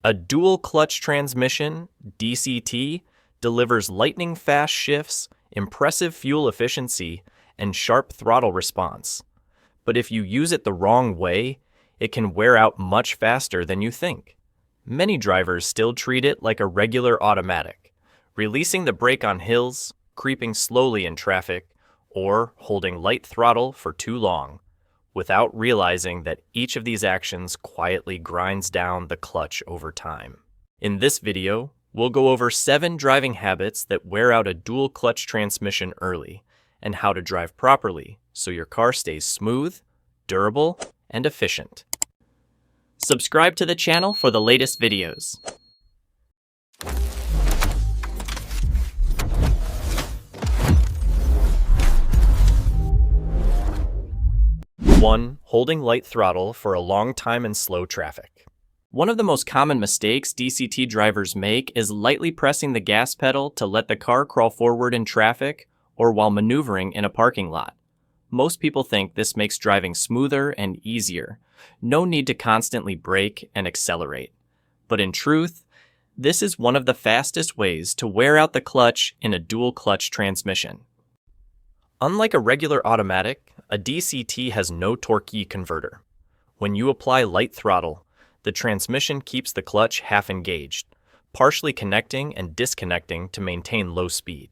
A dual clutch transmission, DCT, delivers lightning-fast shifts, impressive fuel efficiency, and sharp throttle response. But if you use it the wrong way, it can wear out much faster than you think. Many drivers still treat it like a regular automatic, releasing the brake on hills, creeping slowly in traffic, or holding light throttle for too long, without realizing that each of these actions quietly grinds down the clutch over time. In this video, we'll go over 7 driving habits that wear out a dual clutch transmission early, and how to drive properly so your car stays smooth, durable, and efficient. Subscribe to the channel for the latest videos. 1. Holding light throttle for a long time in slow traffic. One of the most common mistakes DCT drivers make is lightly pressing the gas pedal to let the car crawl forward in traffic or while maneuvering in a parking lot. Most people think this makes driving smoother and easier. No need to constantly brake and accelerate. But in truth, this is one of the fastest ways to wear out the clutch in a dual clutch transmission. Unlike a regular automatic, a DCT has no torque converter. When you apply light throttle, the transmission keeps the clutch half engaged, partially connecting and disconnecting to maintain low speed.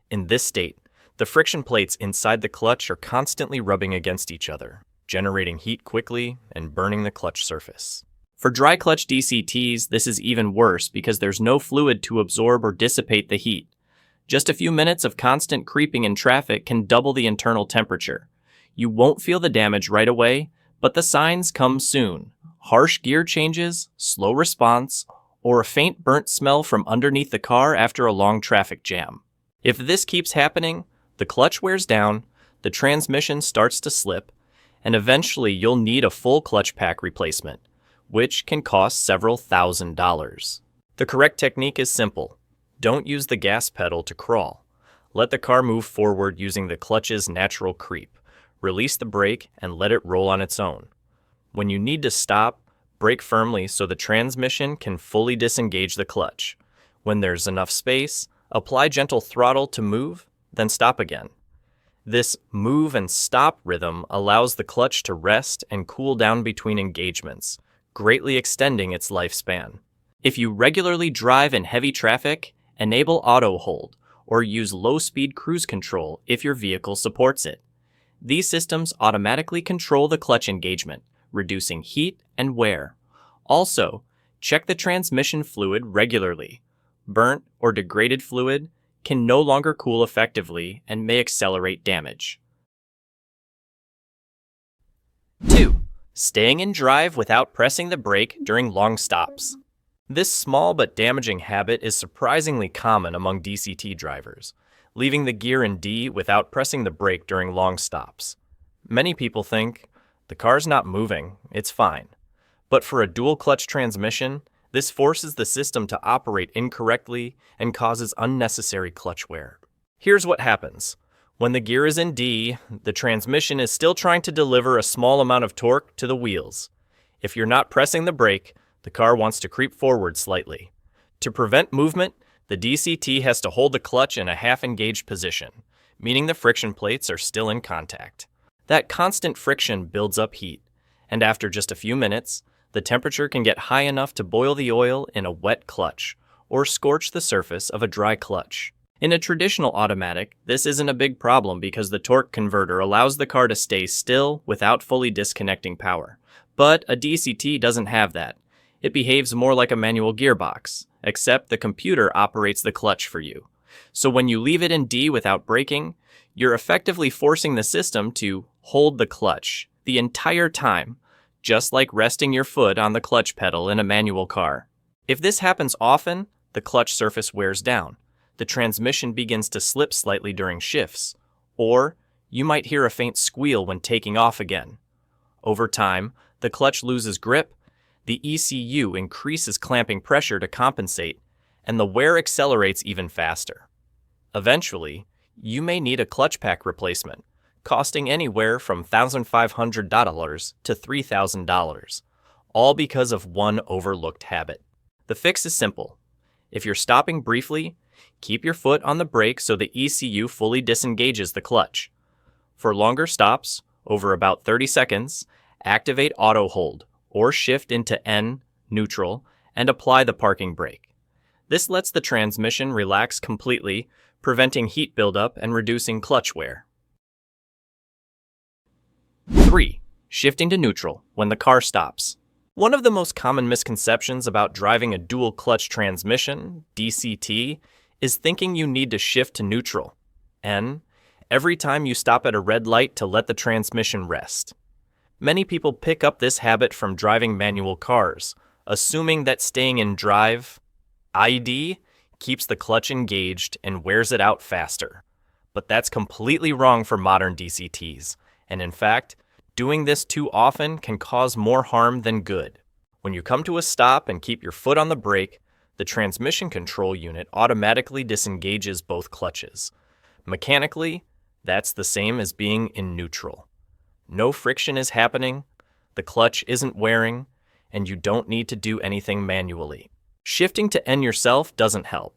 In this state, the friction plates inside the clutch are constantly rubbing against each other, generating heat quickly and burning the clutch surface. For dry clutch DCTs, this is even worse because there's no fluid to absorb or dissipate the heat. Just a few minutes of constant creeping in traffic can double the internal temperature. You won't feel the damage right away, but the signs come soon. Harsh gear changes, slow response, or a faint burnt smell from underneath the car after a long traffic jam. If this keeps happening, the clutch wears down, the transmission starts to slip, and eventually you'll need a full clutch pack replacement, which can cost several $1,000s. The correct technique is simple. Don't use the gas pedal to crawl. Let the car move forward using the clutch's natural creep. Release the brake and let it roll on its own. When you need to stop, brake firmly so the transmission can fully disengage the clutch. When there's enough space, apply gentle throttle to move, then stop again. This move and stop rhythm allows the clutch to rest and cool down between engagements, greatly extending its lifespan. If you regularly drive in heavy traffic, enable auto hold or use low-speed cruise control if your vehicle supports it. These systems automatically control the clutch engagement, reducing heat and wear. Also, check the transmission fluid regularly. Burnt or degraded fluid can no longer cool effectively and may accelerate damage. 2. Staying in drive without pressing the brake during long stops. This small but damaging habit is surprisingly common among DCT drivers, leaving the gear in D without pressing the brake during long stops. Many people think, the car's not moving, it's fine. But for a dual clutch transmission, this forces the system to operate incorrectly and causes unnecessary clutch wear. Here's what happens. When the gear is in D, the transmission is still trying to deliver a small amount of torque to the wheels. If you're not pressing the brake, the car wants to creep forward slightly. To prevent movement, the DCT has to hold the clutch in a half-engaged position, meaning the friction plates are still in contact. That constant friction builds up heat, and after just a few minutes, the temperature can get high enough to boil the oil in a wet clutch, or scorch the surface of a dry clutch. In a traditional automatic, this isn't a big problem because the torque converter allows the car to stay still without fully disconnecting power. But a DCT doesn't have that. It behaves more like a manual gearbox, except the computer operates the clutch for you. So when you leave it in D without braking, you're effectively forcing the system to hold the clutch the entire time, just like resting your foot on the clutch pedal in a manual car. If this happens often, the clutch surface wears down. The transmission begins to slip slightly during shifts, or you might hear a faint squeal when taking off again. Over time, the clutch loses grip, the ECU increases clamping pressure to compensate, and the wear accelerates even faster. Eventually, you may need a clutch pack replacement, costing anywhere from $1,500 to $3,000, all because of one overlooked habit. The fix is simple. If you're stopping briefly, keep your foot on the brake so the ECU fully disengages the clutch. For longer stops, over about 30 seconds, activate auto hold or shift into N, neutral, and apply the parking brake. This lets the transmission relax completely, preventing heat buildup and reducing clutch wear. 3. Shifting to neutral when the car stops. One of the most common misconceptions about driving a dual clutch transmission, DCT, is thinking you need to shift to neutral, N, every time you stop at a red light to let the transmission rest. Many people pick up this habit from driving manual cars, assuming that staying in drive, ID, keeps the clutch engaged and wears it out faster. But that's completely wrong for modern DCTs, and in fact, doing this too often can cause more harm than good. When you come to a stop and keep your foot on the brake, the transmission control unit automatically disengages both clutches. Mechanically, that's the same as being in neutral. No friction is happening, the clutch isn't wearing, and you don't need to do anything manually. Shifting to N yourself doesn't help.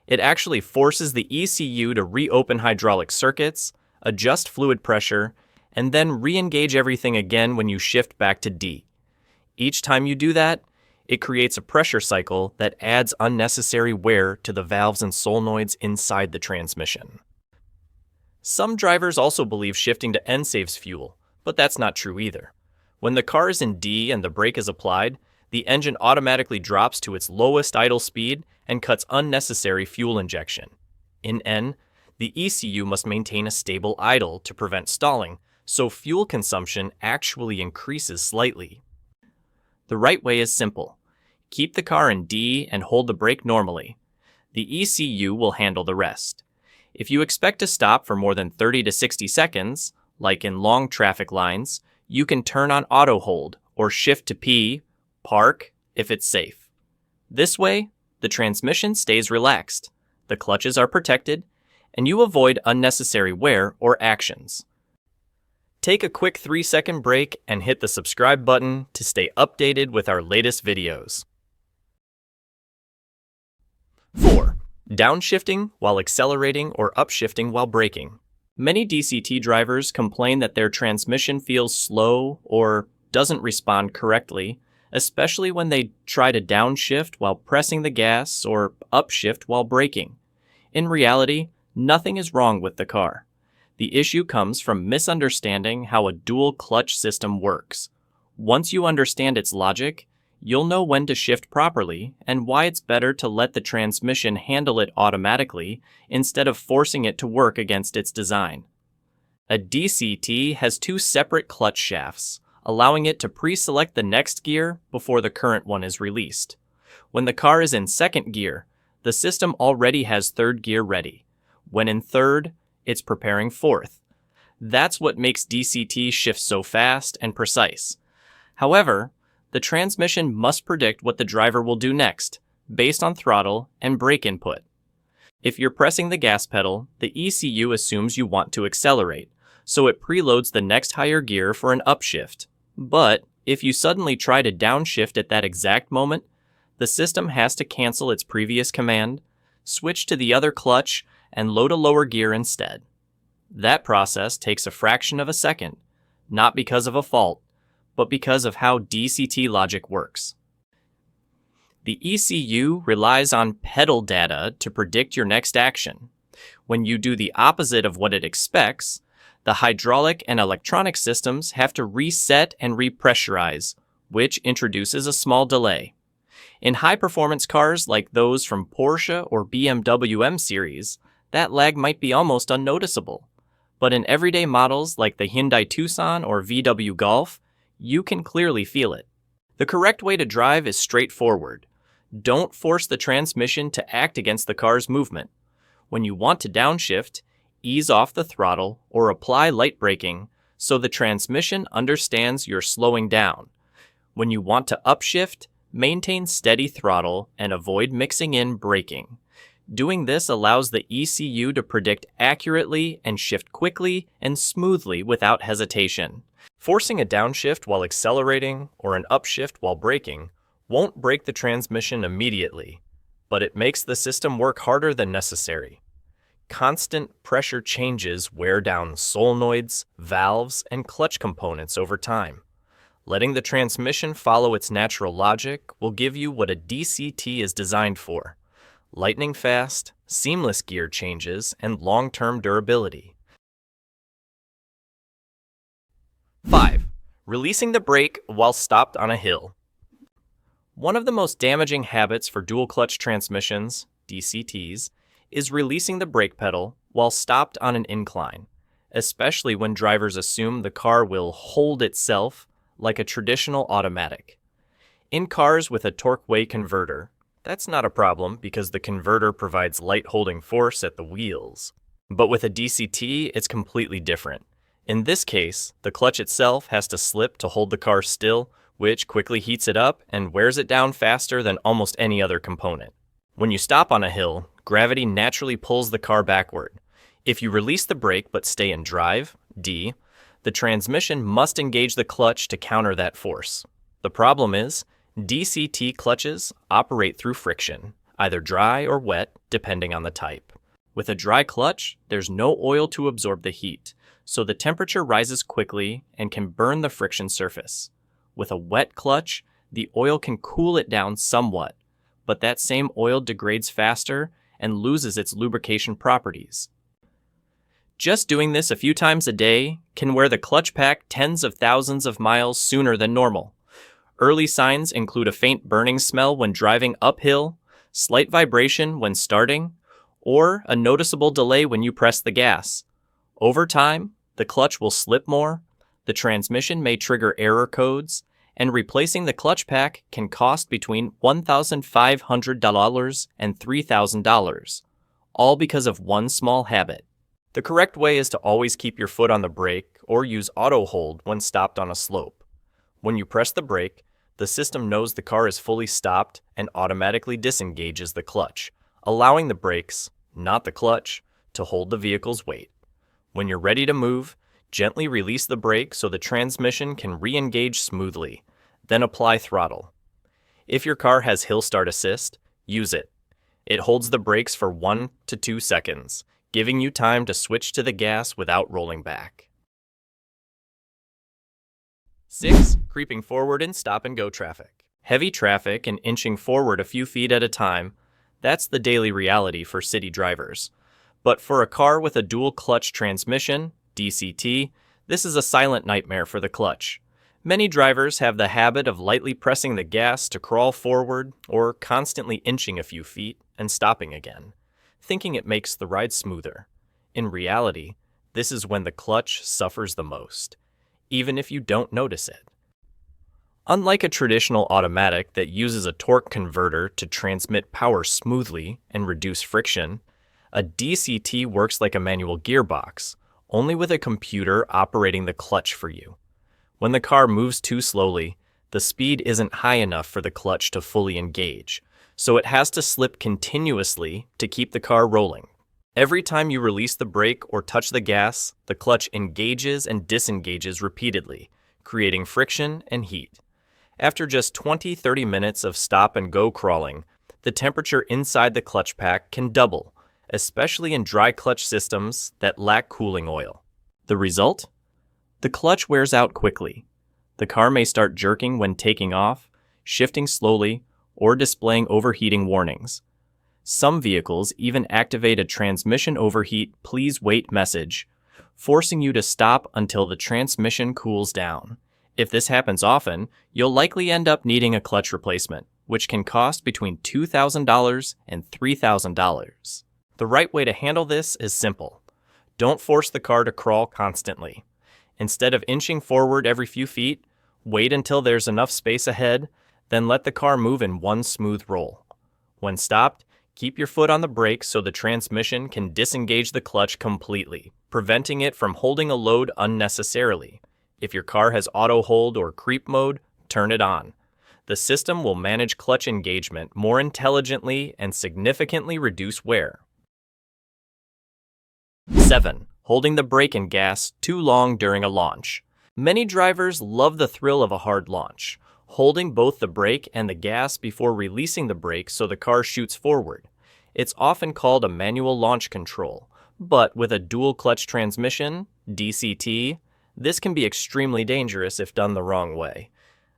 It actually forces the ECU to reopen hydraulic circuits, adjust fluid pressure, and then re-engage everything again when you shift back to D. Each time you do that, it creates a pressure cycle that adds unnecessary wear to the valves and solenoids inside the transmission. Some drivers also believe shifting to N saves fuel, but that's not true either. When the car is in D and the brake is applied, the engine automatically drops to its lowest idle speed and cuts unnecessary fuel injection. In N, the ECU must maintain a stable idle to prevent stalling, so fuel consumption actually increases slightly. The right way is simple. Keep the car in D and hold the brake normally. The ECU will handle the rest. If you expect to stop for more than 30 to 60 seconds, like in long traffic lines, you can turn on auto hold or shift to P, park, if it's safe. This way, the transmission stays relaxed, the clutches are protected, and you avoid unnecessary wear or actions. Take a quick 3-second break and hit the subscribe button to stay updated with our latest videos. 4. Downshifting while accelerating or upshifting while braking. Many DCT drivers complain that their transmission feels slow or doesn't respond correctly, especially when they try to downshift while pressing the gas or upshift while braking. In reality, nothing is wrong with the car. The issue comes from misunderstanding how a dual clutch system works. Once you understand its logic, you'll know when to shift properly and why it's better to let the transmission handle it automatically instead of forcing it to work against its design. A DCT has 2 separate clutch shafts, allowing it to pre-select the next gear before the current one is released. When the car is in second gear, the system already has third gear ready. When in third, it's preparing fourth. That's what makes DCT shift so fast and precise. However, the transmission must predict what the driver will do next, based on throttle and brake input. If you're pressing the gas pedal, the ECU assumes you want to accelerate, so it preloads the next higher gear for an upshift. But if you suddenly try to downshift at that exact moment, the system has to cancel its previous command, switch to the other clutch, and load a lower gear instead. That process takes a fraction of a second, not because of a fault, but because of how DCT logic works. The ECU relies on pedal data to predict your next action. When you do the opposite of what it expects, the hydraulic and electronic systems have to reset and repressurize, which introduces a small delay. In high-performance cars like those from Porsche or BMW M series, that lag might be almost unnoticeable. But in everyday models like the Hyundai Tucson or VW Golf, you can clearly feel it. The correct way to drive is straightforward. Don't force the transmission to act against the car's movement. When you want to downshift, ease off the throttle or apply light braking so the transmission understands you're slowing down. When you want to upshift, maintain steady throttle and avoid mixing in braking. Doing this allows the ECU to predict accurately and shift quickly and smoothly without hesitation. Forcing a downshift while accelerating or an upshift while braking won't break the transmission immediately, but it makes the system work harder than necessary. Constant pressure changes wear down solenoids, valves, and clutch components over time. Letting the transmission follow its natural logic will give you what a DCT is designed for: lightning fast, seamless gear changes, and long-term durability. 5. Releasing the brake while stopped on a hill. One of the most damaging habits for dual-clutch transmissions, DCTs, is releasing the brake pedal while stopped on an incline, especially when drivers assume the car will hold itself like a traditional automatic. In cars with a torque-way converter, that's not a problem because the converter provides light holding force at the wheels. But with a DCT, it's completely different. In this case, the clutch itself has to slip to hold the car still, which quickly heats it up and wears it down faster than almost any other component. When you stop on a hill, gravity naturally pulls the car backward. If you release the brake but stay in drive, D, the transmission must engage the clutch to counter that force. The problem is, DCT clutches operate through friction, either dry or wet, depending on the type. With a dry clutch, there's no oil to absorb the heat, so the temperature rises quickly and can burn the friction surface. With a wet clutch, the oil can cool it down somewhat, but that same oil degrades faster and loses its lubrication properties. Just doing this a few times a day can wear the clutch pack tens of thousands of miles sooner than normal. Early signs include a faint burning smell when driving uphill, slight vibration when starting, or a noticeable delay when you press the gas. Over time, the clutch will slip more, the transmission may trigger error codes, and replacing the clutch pack can cost between $1,500 and $3,000, all because of one small habit. The correct way is to always keep your foot on the brake or use auto hold when stopped on a slope. When you press the brake, the system knows the car is fully stopped and automatically disengages the clutch, allowing the brakes, not the clutch, to hold the vehicle's weight. When you're ready to move, gently release the brake so the transmission can re-engage smoothly, then apply throttle. If your car has hill start assist, use it. It holds the brakes for 1 to 2 seconds, giving you time to switch to the gas without rolling back. 6. Creeping forward in stop-and-go traffic. Heavy traffic and inching forward a few feet at a time, that's the daily reality for city drivers. But for a car with a dual-clutch transmission, DCT, this is a silent nightmare for the clutch. Many drivers have the habit of lightly pressing the gas to crawl forward or constantly inching a few feet and stopping again, thinking it makes the ride smoother. In reality, this is when the clutch suffers the most, even if you don't notice it. Unlike a traditional automatic that uses a torque converter to transmit power smoothly and reduce friction, a DCT works like a manual gearbox, only with a computer operating the clutch for you. When the car moves too slowly, the speed isn't high enough for the clutch to fully engage, so it has to slip continuously to keep the car rolling. Every time you release the brake or touch the gas, the clutch engages and disengages repeatedly, creating friction and heat. After just 20-30 minutes of stop-and-go crawling, the temperature inside the clutch pack can double, especially in dry clutch systems that lack cooling oil. The result? The clutch wears out quickly. The car may start jerking when taking off, shifting slowly, or displaying overheating warnings. Some vehicles even activate a transmission overheat please wait message, forcing you to stop until the transmission cools down. If this happens often, you'll likely end up needing a clutch replacement, which can cost between $2,000 and $3,000. The right way to handle this is simple. Don't force the car to crawl constantly. Instead of inching forward every few feet, wait until there's enough space ahead, then let the car move in one smooth roll. When stopped, keep your foot on the brake so the transmission can disengage the clutch completely, preventing it from holding a load unnecessarily. If your car has auto hold or creep mode, turn it on. The system will manage clutch engagement more intelligently and significantly reduce wear. 7. Holding the brake and gas too long during a launch. Many drivers love the thrill of a hard launch, holding both the brake and the gas before releasing the brake so the car shoots forward. It's often called a manual launch control, but with a dual clutch transmission, DCT, this can be extremely dangerous if done the wrong way,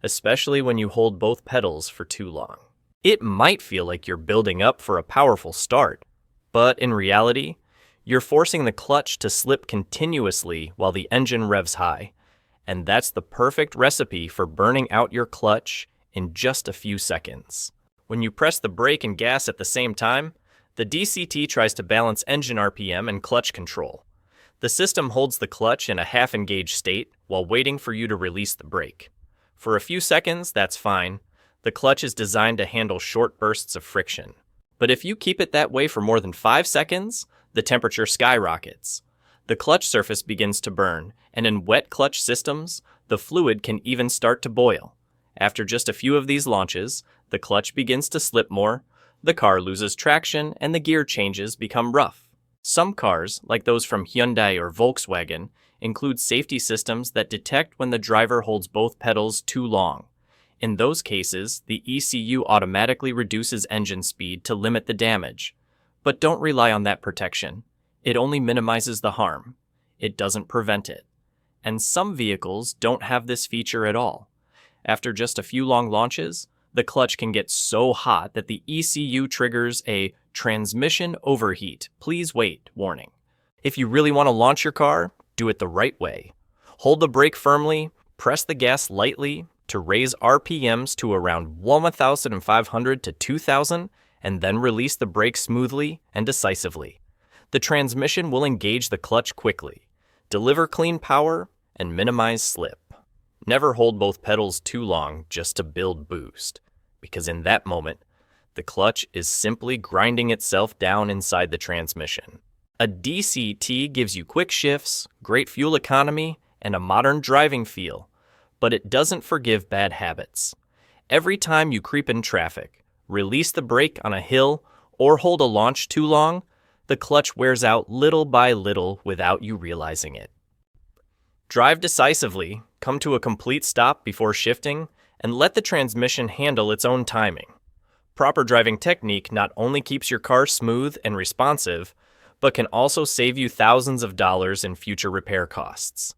especially when you hold both pedals for too long. It might feel like you're building up for a powerful start, but in reality, you're forcing the clutch to slip continuously while the engine revs high, and that's the perfect recipe for burning out your clutch in just a few seconds. When you press the brake and gas at the same time, the DCT tries to balance engine RPM and clutch control. The system holds the clutch in a half-engaged state while waiting for you to release the brake. For a few seconds, that's fine. The clutch is designed to handle short bursts of friction. But if you keep it that way for more than 5 seconds, the temperature skyrockets. The clutch surface begins to burn, and in wet clutch systems, the fluid can even start to boil. After just a few of these launches, the clutch begins to slip more, the car loses traction, and the gear changes become rough. Some cars, like those from Hyundai or Volkswagen, include safety systems that detect when the driver holds both pedals too long. In those cases, the ECU automatically reduces engine speed to limit the damage. But don't rely on that protection. It only minimizes the harm. It doesn't prevent it. And some vehicles don't have this feature at all. After just a few long launches, the clutch can get so hot that the ECU triggers a transmission overheat, please wait warning. If you really want to launch your car, do it the right way. Hold the brake firmly, press the gas lightly to raise RPMs to around 1,500 to 2,000, and then release the brake smoothly and decisively. The transmission will engage the clutch quickly, deliver clean power, and minimize slip. Never hold both pedals too long just to build boost, because in that moment, the clutch is simply grinding itself down inside the transmission. A DCT gives you quick shifts, great fuel economy, and a modern driving feel, but it doesn't forgive bad habits. Every time you creep in traffic, release the brake on a hill, or hold a launch too long, the clutch wears out little by little without you realizing it. Drive decisively, come to a complete stop before shifting, and let the transmission handle its own timing. Proper driving technique not only keeps your car smooth and responsive, but can also save you thousands of dollars in future repair costs.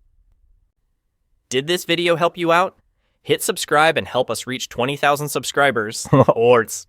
Did this video help you out? Hit subscribe and help us reach 20,000 subscribers, or it's